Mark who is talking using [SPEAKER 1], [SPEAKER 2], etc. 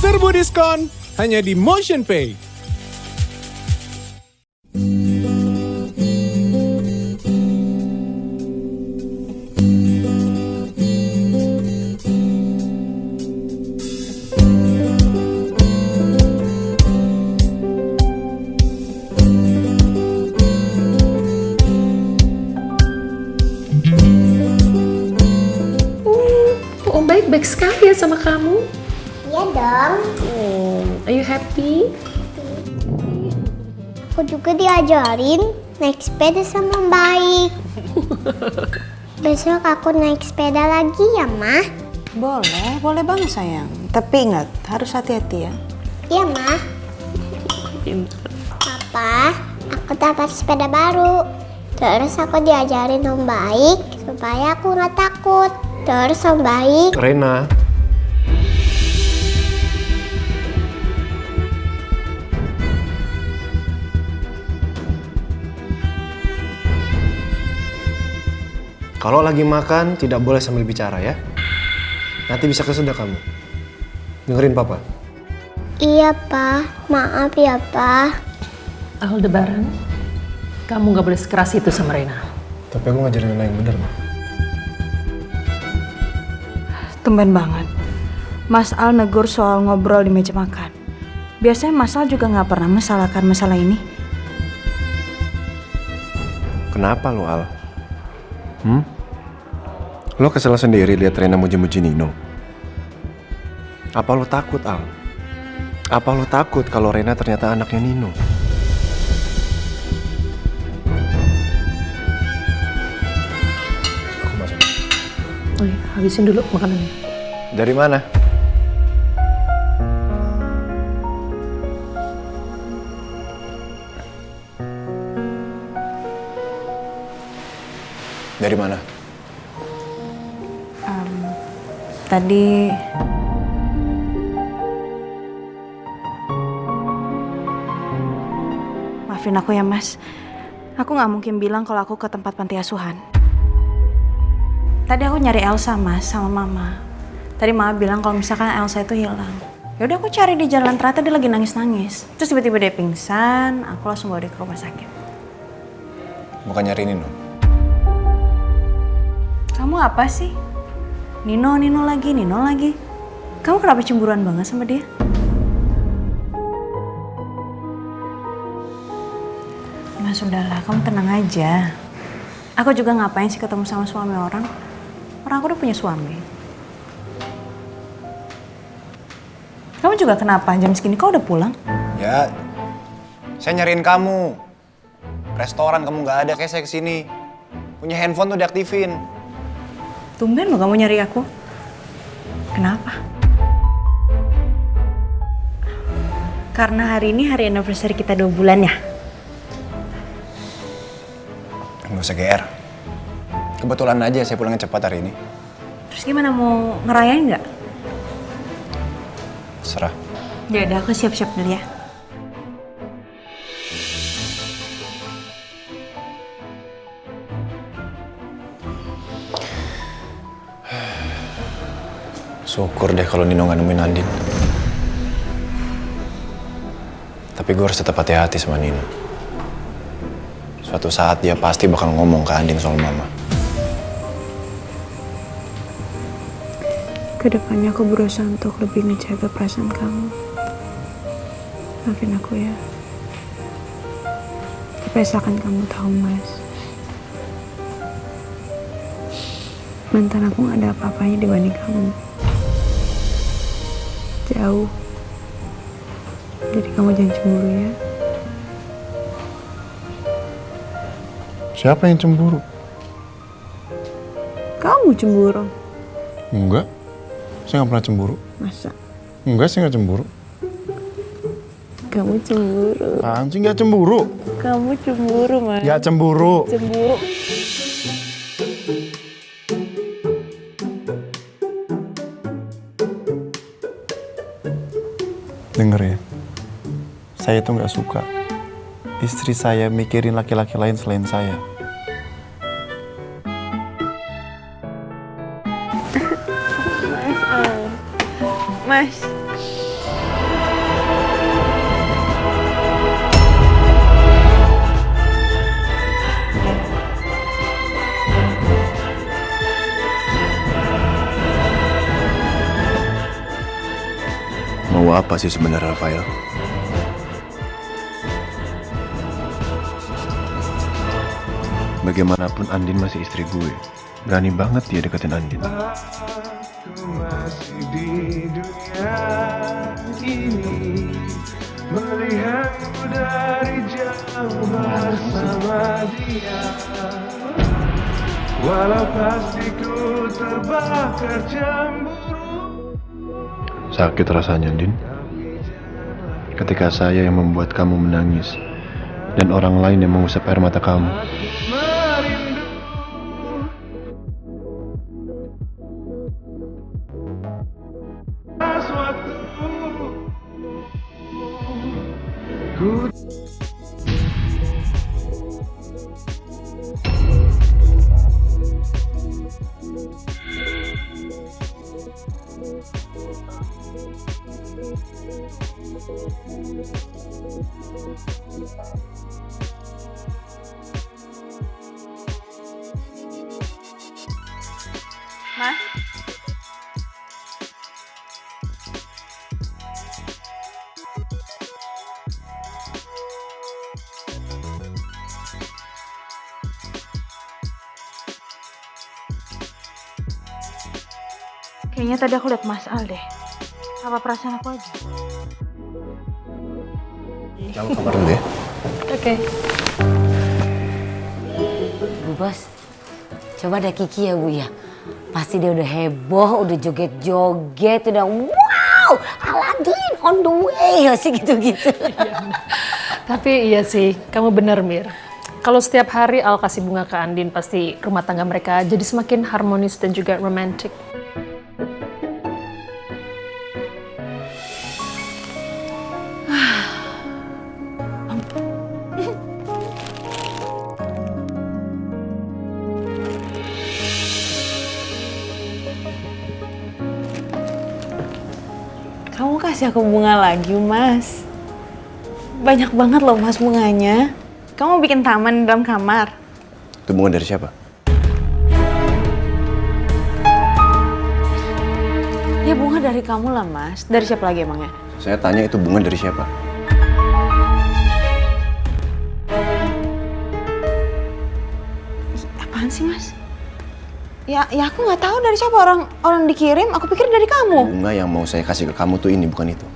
[SPEAKER 1] Serbu diskon hanya di MotionPay.
[SPEAKER 2] Om baik sekali ya sama kamu.
[SPEAKER 3] Iya dong.
[SPEAKER 2] Are you happy?
[SPEAKER 3] Aku juga diajarin naik sepeda sama Om Baik. Besok aku naik sepeda lagi ya, Ma?
[SPEAKER 4] Boleh banget sayang. Tapi ingat, harus hati-hati ya.
[SPEAKER 3] Iya, Ma. Papa, aku dapat sepeda baru. Terus aku diajarin Om Baik supaya aku nggak takut. Terus Om Baik,
[SPEAKER 1] Rena. Kalau lagi makan, tidak boleh sambil bicara ya. Nanti bisa kesedak kamu. Dengerin papa.
[SPEAKER 3] iya, Pak. Maaf ya, Pak.
[SPEAKER 2] Aldebaran, kamu nggak boleh sekeras itu sama Rena.
[SPEAKER 1] Tapi aku ngajarin Rena yang benar, Ma.
[SPEAKER 4] Tumben banget. Mas Al negur soal ngobrol di meja makan. Biasanya Mas Al juga nggak pernah masalahkan masalah ini.
[SPEAKER 1] Kenapa lo, Al? Lo kesel sendiri lihat Rena muji-muji Nino? Apa lo takut, Al? Apa lo takut kalau Rena ternyata anaknya Nino? Aku masuk.
[SPEAKER 2] Oh iya, habisin dulu makanannya.
[SPEAKER 1] Dari mana? Dari mana?
[SPEAKER 4] Tadi maafin aku ya Mas. Aku nggak mungkin bilang kalau aku ke tempat panti asuhan. Tadi aku nyari Elsa Mas sama Mama. Tadi Mama bilang kalau misalkan Elsa itu hilang. Ya udah aku cari di jalan, ternyata dia lagi nangis-nangis. Terus tiba-tiba dia pingsan, aku langsung bawa dia ke rumah sakit.
[SPEAKER 1] Bukan nyari Nino.
[SPEAKER 4] Kamu apa sih? Nino lagi. Kamu kenapa cemburuan banget sama dia? Mas udahlah, kamu tenang aja. Aku juga ngapain sih ketemu sama suami orang? Orang aku udah punya suami. Kamu juga kenapa jam segini kau udah pulang?
[SPEAKER 5] Ya, saya nyariin kamu. Restoran kamu nggak ada, kayak saya kesini. Punya handphone tuh diaktifin.
[SPEAKER 4] Tumben lo kamu nyari aku. Kenapa? Karena hari ini hari anniversary kita 2 bulan ya?
[SPEAKER 5] Nggak usah GR. Kebetulan aja saya pulangnya cepat hari ini.
[SPEAKER 4] Terus gimana, mau ngerayain nggak?
[SPEAKER 5] Serah.
[SPEAKER 4] Ya udah, aku siap-siap dulu ya.
[SPEAKER 5] Syukur deh kalau Nino nggak nemuin Andin. Tapi gue harus tetap hati-hati sama Nino. Suatu saat dia pasti bakal ngomong ke Andin soal mama.
[SPEAKER 4] Kedepannya aku berusaha untuk lebih ngejaga perasaan kamu. Maafin aku ya. Tapi asalkan kamu tahu, Mas. Mantan aku gak ada apa-apanya dibanding kamu. Jauh. Jadi kamu jangan cemburu ya.
[SPEAKER 1] Siapa yang cemburu?
[SPEAKER 4] Kamu cemburu.
[SPEAKER 1] Enggak. Saya nggak pernah cemburu.
[SPEAKER 4] Masa?
[SPEAKER 1] Enggak, saya nggak cemburu.
[SPEAKER 4] Kamu cemburu.
[SPEAKER 1] Apaan sih nggak cemburu?
[SPEAKER 4] Kamu cemburu, Mas.
[SPEAKER 1] Nggak cemburu.
[SPEAKER 4] Cemburu.
[SPEAKER 1] Dengar ya, saya tuh nggak suka istri saya mikirin laki-laki lain selain saya.
[SPEAKER 4] Mas,
[SPEAKER 1] mau apa sih sebenarnya, Rafael? Bagaimanapun Andin masih istri gue. Berani banget dia deketin Andin.
[SPEAKER 6] Aku masih di dunia ini, melihatmu dari jauh bersama dia. Walau pasti ku terbakar cemburu.
[SPEAKER 1] Sakit rasanya, Andin. Ketika saya yang membuat kamu menangis dan orang lain yang mengusap air mata kamu.
[SPEAKER 6] Merindu sesuatu. Ku
[SPEAKER 4] Mas? Kayaknya tadi aku lihat Mas Al deh. Apa perasaan aku aja?
[SPEAKER 1] Kamu kamar dulu ya.
[SPEAKER 2] Oke.
[SPEAKER 7] Bu Bos, coba ada Kiki ya Bu ya. Pasti dia udah heboh, udah joget-joget, udah wow, Aladin on the way, masih gitu-gitu.
[SPEAKER 2] Tapi iya sih, kamu benar Mir. Kalau setiap hari Al kasih bunga ke Andin, pasti rumah tangga mereka jadi semakin harmonis dan juga romantis.
[SPEAKER 4] Kamu kasih aku bunga lagi, Mas. Banyak banget loh, Mas, bunganya. Kamu bikin taman di dalam kamar.
[SPEAKER 1] Itu bunga dari siapa?
[SPEAKER 4] Ya bunga dari kamu lah, Mas. Dari siapa lagi emangnya?
[SPEAKER 1] Saya tanya itu bunga dari siapa?
[SPEAKER 4] Apaan sih, Mas? Ya aku nggak tahu dari siapa, orang dikirim. Aku pikir dari kamu.
[SPEAKER 1] Bunga yang mau saya kasih ke kamu tuh ini, bukan itu.